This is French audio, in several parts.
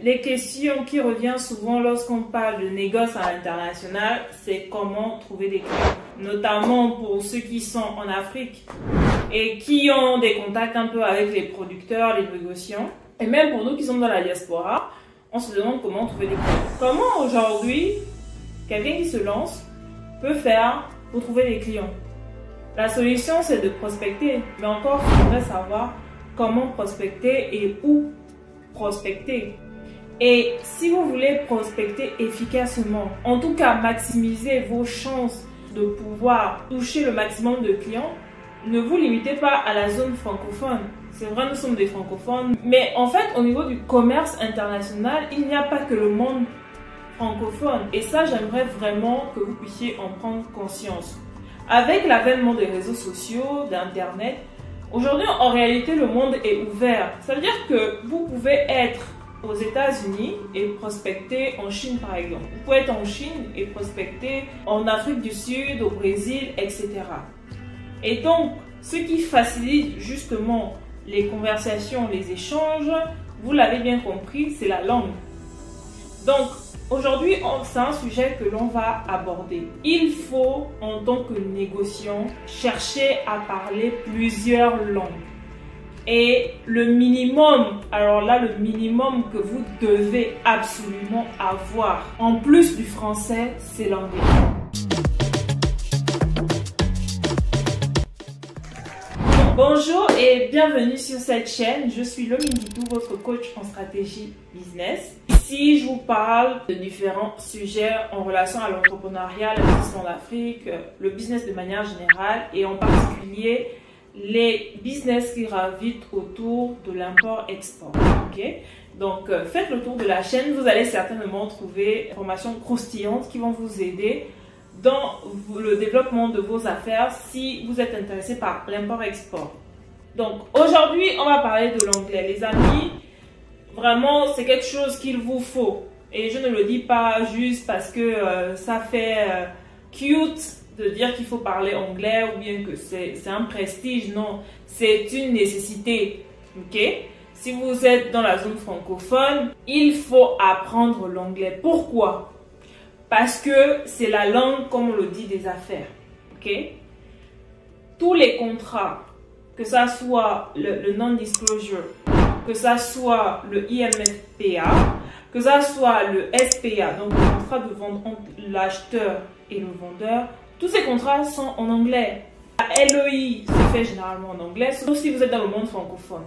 les questions qui reviennent souvent lorsqu'on parle de négoce à l'international, c'est comment trouver des clients. Notamment pour ceux qui sont en Afrique et qui ont des contacts un peu avec les producteurs, les négociants. Et même pour nous qui sommes dans la diaspora, on se demande comment trouver des clients. Comment aujourd'hui, quelqu'un qui se lance peut faire pour trouver des clients? La solution, c'est de prospecter. Mais encore, il faudrait savoir comment prospecter et où prospecter. Et si vous voulez prospecter efficacement, en tout cas maximiser vos chances de pouvoir toucher le maximum de clients, ne vous limitez pas à la zone francophone. C'est vrai, nous sommes des francophones, mais en fait, au niveau du commerce international, il n'y a pas que le monde francophone. Et ça, j'aimerais vraiment que vous puissiez en prendre conscience. Avec l'avènement des réseaux sociaux, d'Internet, aujourd'hui, en réalité, le monde est ouvert. Ça veut dire que vous pouvez être aux États-Unis et prospecter en Chine, par exemple. Vous pouvez être en Chine et prospecter en Afrique du Sud, au Brésil, etc. Et donc, ce qui facilite justement les conversations, les échanges, vous l'avez bien compris, c'est la langue. Donc, aujourd'hui, c'est un sujet que l'on va aborder. Il faut, en tant que négociant, chercher à parler plusieurs langues. Et le minimum, alors là, le minimum que vous devez absolument avoir, en plus du français, c'est l'anglais. Bonjour et bienvenue sur cette chaîne. Je suis Lomi Nditou, votre coach en stratégie business. Ici, je vous parle de différents sujets en relation à l'entrepreneuriat, l'investissement d'Afrique, le business de manière générale et en particulier les business qui gravitent autour de l'import-export. Okay? Donc, faites le tour de la chaîne. Vous allez certainement trouver des informations croustillantes qui vont vous aider dans le développement de vos affaires si vous êtes intéressé par l'import-export. Donc, aujourd'hui, on va parler de l'anglais. Les amis, vraiment, c'est quelque chose qu'il vous faut. Et je ne le dis pas juste parce que ça fait cute de dire qu'il faut parler anglais ou bien que c'est un prestige. Non, c'est une nécessité. Ok? Si vous êtes dans la zone francophone, il faut apprendre l'anglais. Pourquoi? Parce que c'est la langue, comme on le dit, des affaires. Ok? Tous les contrats, que ça soit le non-disclosure, que ça soit le IMFPA, que ça soit le SPA, donc le contrat de vente entre l'acheteur et le vendeur, tous ces contrats sont en anglais. La LOI se fait généralement en anglais, sauf si vous êtes dans le monde francophone.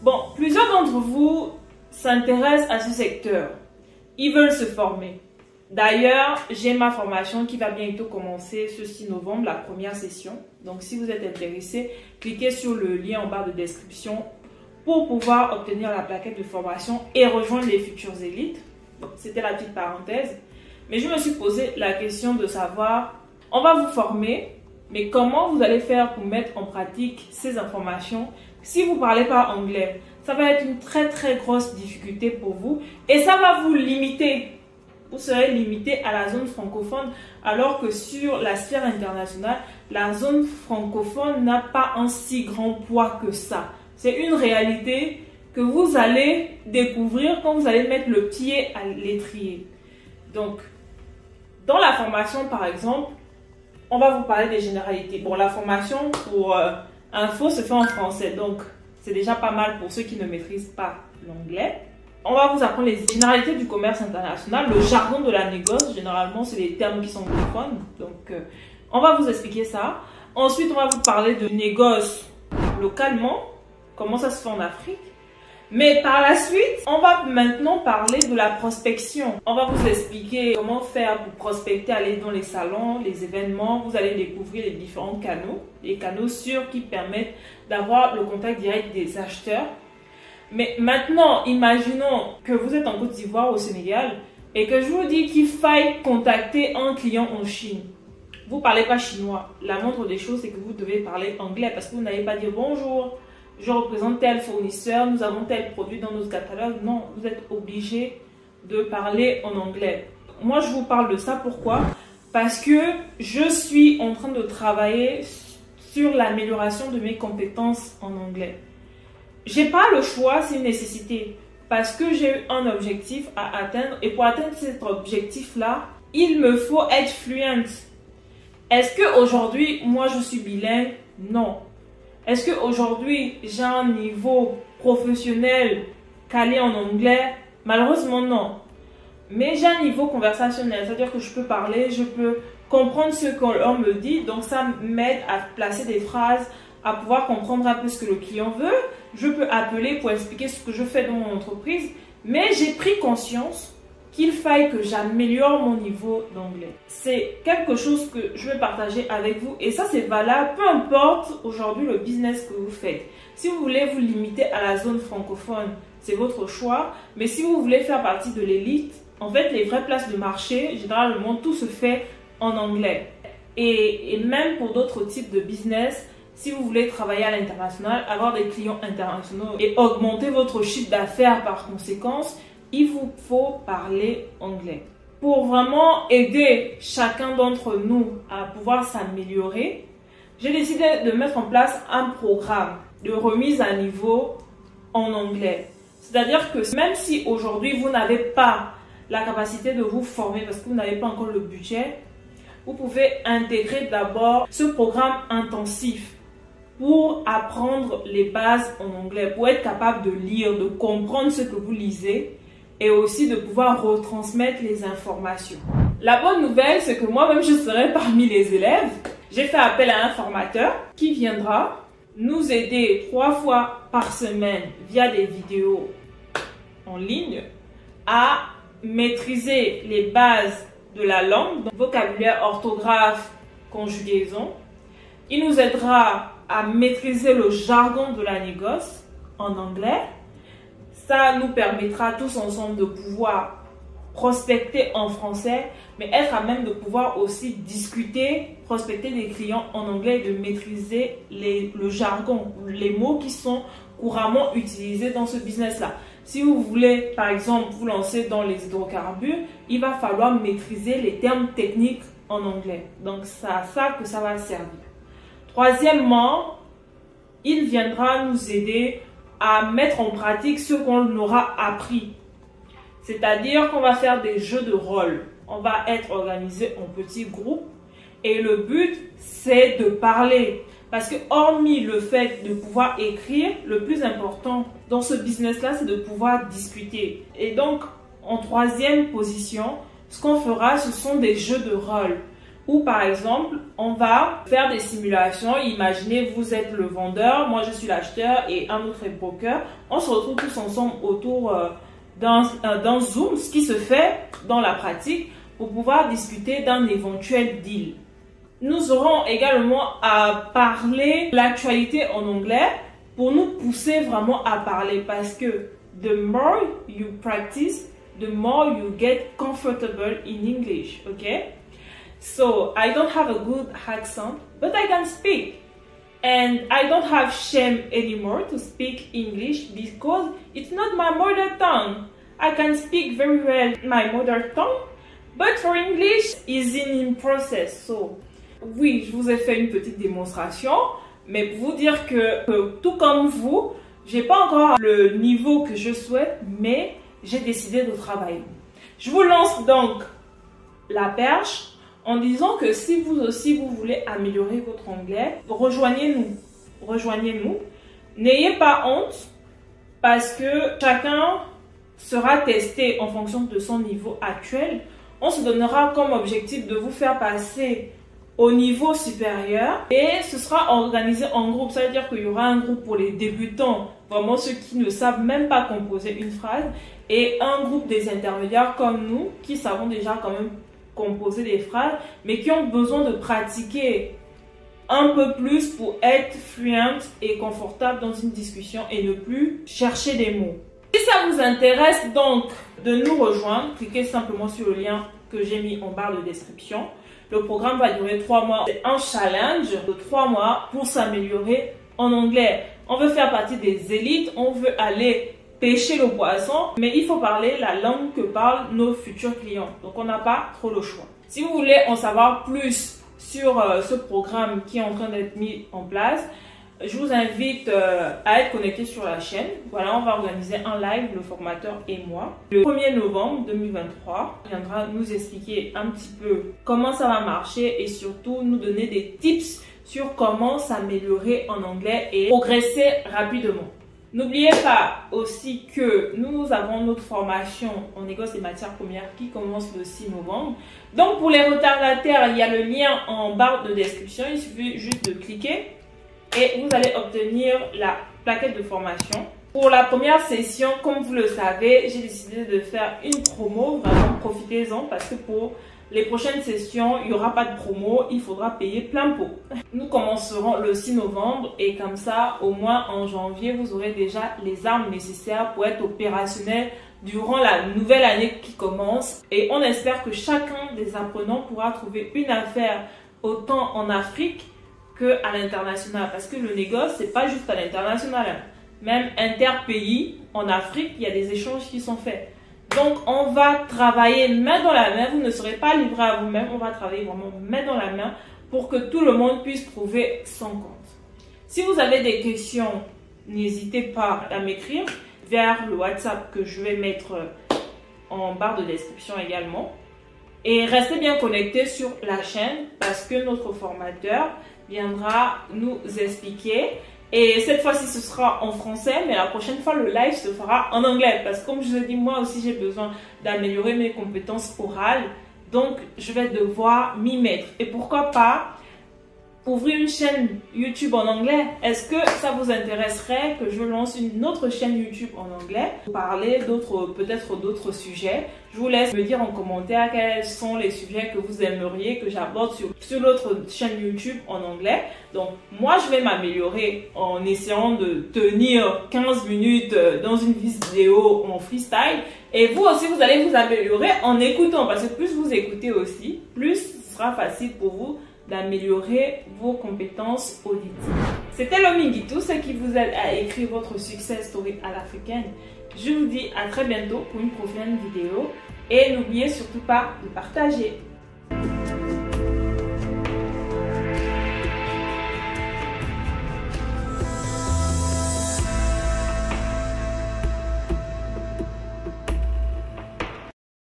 Bon, plusieurs d'entre vous s'intéressent à ce secteur. Ils veulent se former. D'ailleurs, j'ai ma formation qui va bientôt commencer ce 6 novembre, la première session. Donc, si vous êtes intéressé, cliquez sur le lien en barre de description pour pouvoir obtenir la plaquette de formation et rejoindre les futures élites. C'était la petite parenthèse. Mais je me suis posé la question de savoir, on va vous former, mais comment vous allez faire pour mettre en pratique ces informations si vous ne parlez pas anglais? Ça va être une très très grosse difficulté pour vous et ça va vous limiter. Vous serez limité à la zone francophone alors que sur la sphère internationale, la zone francophone n'a pas un si grand poids que ça. C'est une réalité que vous allez découvrir quand vous allez mettre le pied à l'étrier. Donc, dans la formation par exemple, on va vous parler des généralités. Bon, la formation pour info se fait en français, donc c'est déjà pas mal pour ceux qui ne maîtrisent pas l'anglais. On va vous apprendre les généralités du commerce international, le jargon de la négoce. Généralement, c'est des termes qui sont anglophones. Donc, on va vous expliquer ça. Ensuite, on va vous parler de négoce localement, comment ça se fait en Afrique. Mais par la suite, on va maintenant parler de la prospection. On va vous expliquer comment faire pour prospecter, aller dans les salons, les événements. Vous allez découvrir les différents canaux, les canaux sûrs qui permettent d'avoir le contact direct des acheteurs. Mais maintenant, imaginons que vous êtes en Côte d'Ivoire, au Sénégal, et que je vous dis qu'il faille contacter un client en Chine. Vous ne parlez pas chinois. La moindre des choses, c'est que vous devez parler anglais parce que vous n'allez pas dire bonjour, je représente tel fournisseur, nous avons tel produit dans notre catalogue. Non, vous êtes obligé de parler en anglais. Moi, je vous parle de ça. Pourquoi? Parce que je suis en train de travailler sur l'amélioration de mes compétences en anglais. J'ai pas le choix, c'est une nécessité. parce que j'ai eu un objectif à atteindre et pour atteindre cet objectif-là, il me faut être fluent. Est-ce qu'aujourd'hui, moi je suis bilingue? Non. Est-ce qu'aujourd'hui, j'ai un niveau professionnel calé en anglais? Malheureusement, non. Mais j'ai un niveau conversationnel, c'est-à-dire que je peux parler, je peux comprendre ce qu'on me dit, donc ça m'aide à placer des phrases, à pouvoir comprendre un peu ce que le client veut. Je peux appeler pour expliquer ce que je fais dans mon entreprise, mais j'ai pris conscience qu'il faille que j'améliore mon niveau d'anglais. C'est quelque chose que je vais partager avec vous et ça c'est valable, peu importe aujourd'hui le business que vous faites. Si vous voulez vous limiter à la zone francophone, c'est votre choix, mais si vous voulez faire partie de l'élite, en fait les vraies places de marché, généralement tout se fait en anglais. Et même pour d'autres types de business, si vous voulez travailler à l'international, avoir des clients internationaux et augmenter votre chiffre d'affaires par conséquence, il vous faut parler anglais. Pour vraiment aider chacun d'entre nous à pouvoir s'améliorer, j'ai décidé de mettre en place un programme de remise à niveau en anglais. C'est-à-dire que même si aujourd'hui vous n'avez pas la capacité de vous former parce que vous n'avez pas encore le budget, vous pouvez intégrer d'abord ce programme intensif pour apprendre les bases en anglais, pour être capable de lire, de comprendre ce que vous lisez et aussi de pouvoir retransmettre les informations. La bonne nouvelle, c'est que moi-même, je serai parmi les élèves. J'ai fait appel à un formateur qui viendra nous aider 3 fois par semaine via des vidéos en ligne à maîtriser les bases de la langue, donc vocabulaire, orthographe, conjugaison. Il nous aidera à maîtriser le jargon de la négoce en anglais. Ça nous permettra tous ensemble de pouvoir prospecter en français, mais être à même de pouvoir aussi discuter, prospecter des clients en anglais et de maîtriser le jargon, les mots qui sont couramment utilisés dans ce business-là. Si vous voulez, par exemple, vous lancer dans les hydrocarbures, il va falloir maîtriser les termes techniques en anglais. Donc, c'est à ça que ça va servir. Troisièmement, il viendra nous aider à mettre en pratique ce qu'on aura appris. C'est-à-dire qu'on va faire des jeux de rôle. On va être organisé en petits groupes et le but, c'est de parler. Parce que hormis le fait de pouvoir écrire, le plus important dans ce business-là, c'est de pouvoir discuter. Et donc, en troisième position, ce qu'on fera, ce sont des jeux de rôle. Où par exemple, on va faire des simulations. Imaginez, vous êtes le vendeur, moi je suis l'acheteur et un autre est broker. On se retrouve tous ensemble autour d'un Zoom, ce qui se fait dans la pratique pour pouvoir discuter d'un éventuel deal. Nous aurons également à parler l'actualité en anglais pour nous pousser vraiment à parler parce que the more you practice, the more you get comfortable in English, okay? So I don't have a good accent, but I can speak. And I don't have shame anymore to speak English because it's not my mother tongue. I can speak very well my mother tongue, but for English is in process. So oui, je vous ai fait une petite démonstration, mais pour vous dire que tout comme vous, j'ai pas encore le niveau que je souhaite, mais j'ai décidé de travailler. Je vous lance donc la perche en disant que si vous aussi vous voulez améliorer votre anglais, rejoignez-nous. Rejoignez-nous. N'ayez pas honte parce que chacun sera testé en fonction de son niveau actuel. On se donnera comme objectif de vous faire passer au niveau supérieur et ce sera organisé en groupe. Ça veut dire qu'il y aura un groupe pour les débutants, vraiment ceux qui ne savent même pas composer une phrase, et un groupe des intermédiaires comme nous qui savons déjà quand même composer des phrases, mais qui ont besoin de pratiquer un peu plus pour être fluent et confortable dans une discussion et ne plus chercher des mots. Si ça vous intéresse donc de nous rejoindre, cliquez simplement sur le lien que j'ai mis en barre de description. Le programme va durer 3 mois. C'est un challenge de 3 mois pour s'améliorer en anglais. On veut faire partie des élites, on veut aller pêcher le poisson, mais il faut parler la langue que parlent nos futurs clients. Donc, on n'a pas trop le choix. Si vous voulez en savoir plus sur ce programme qui est en train d'être mis en place, je vous invite à être connecté sur la chaîne. Voilà, on va organiser un live, le formateur et moi. Le 1er novembre 2023, il viendra nous expliquer un petit peu comment ça va marcher et surtout nous donner des tips sur comment s'améliorer en anglais et progresser rapidement. N'oubliez pas aussi que nous avons notre formation en négoce des matières premières qui commence le 6 novembre. Donc pour les retardataires, il y a le lien en barre de description. Il suffit juste de cliquer et vous allez obtenir la plaquette de formation. Pour la première session, comme vous le savez, j'ai décidé de faire une promo. Vraiment, profitez-en parce que pour les prochaines sessions, il n'y aura pas de promo, il faudra payer plein pot. Nous commencerons le 6 novembre et comme ça, au moins en janvier, vous aurez déjà les armes nécessaires pour être opérationnel durant la nouvelle année qui commence. Et on espère que chacun des apprenants pourra trouver une affaire autant en Afrique qu'à l'international. Parce que le négoce, c'est pas juste à l'international. Même interpays, en Afrique, il y a des échanges qui sont faits. Donc, on va travailler main dans la main. Vous ne serez pas livré à vous-même. On va travailler vraiment main dans la main pour que tout le monde puisse trouver son compte. Si vous avez des questions, n'hésitez pas à m'écrire vers le WhatsApp que je vais mettre en barre de description également. Et restez bien connectés sur la chaîne parce que notre formateur viendra nous expliquer. Et cette fois-ci, ce sera en français, mais la prochaine fois, le live se fera en anglais. Parce que comme je vous ai dit, moi aussi, j'ai besoin d'améliorer mes compétences orales. Donc, je vais devoir m'y mettre. Et pourquoi pas ouvrir une chaîne YouTube en anglais? Est-ce que ça vous intéresserait que je lance une autre chaîne YouTube en anglais pour parler peut-être d'autres sujets? Je vous laisse me dire en commentaire quels sont les sujets que vous aimeriez que j'aborde sur l'autre chaîne YouTube en anglais. Donc, moi, je vais m'améliorer en essayant de tenir 15 minutes dans une vidéo en freestyle. Et vous aussi, vous allez vous améliorer en écoutant. Parce que plus vous écoutez aussi, plus ce sera facile pour vous d'améliorer vos compétences auditives. C'était Lominguitou, ce qui vous aide à écrire votre success story à l'africaine. Je vous dis à très bientôt pour une prochaine vidéo et n'oubliez surtout pas de partager.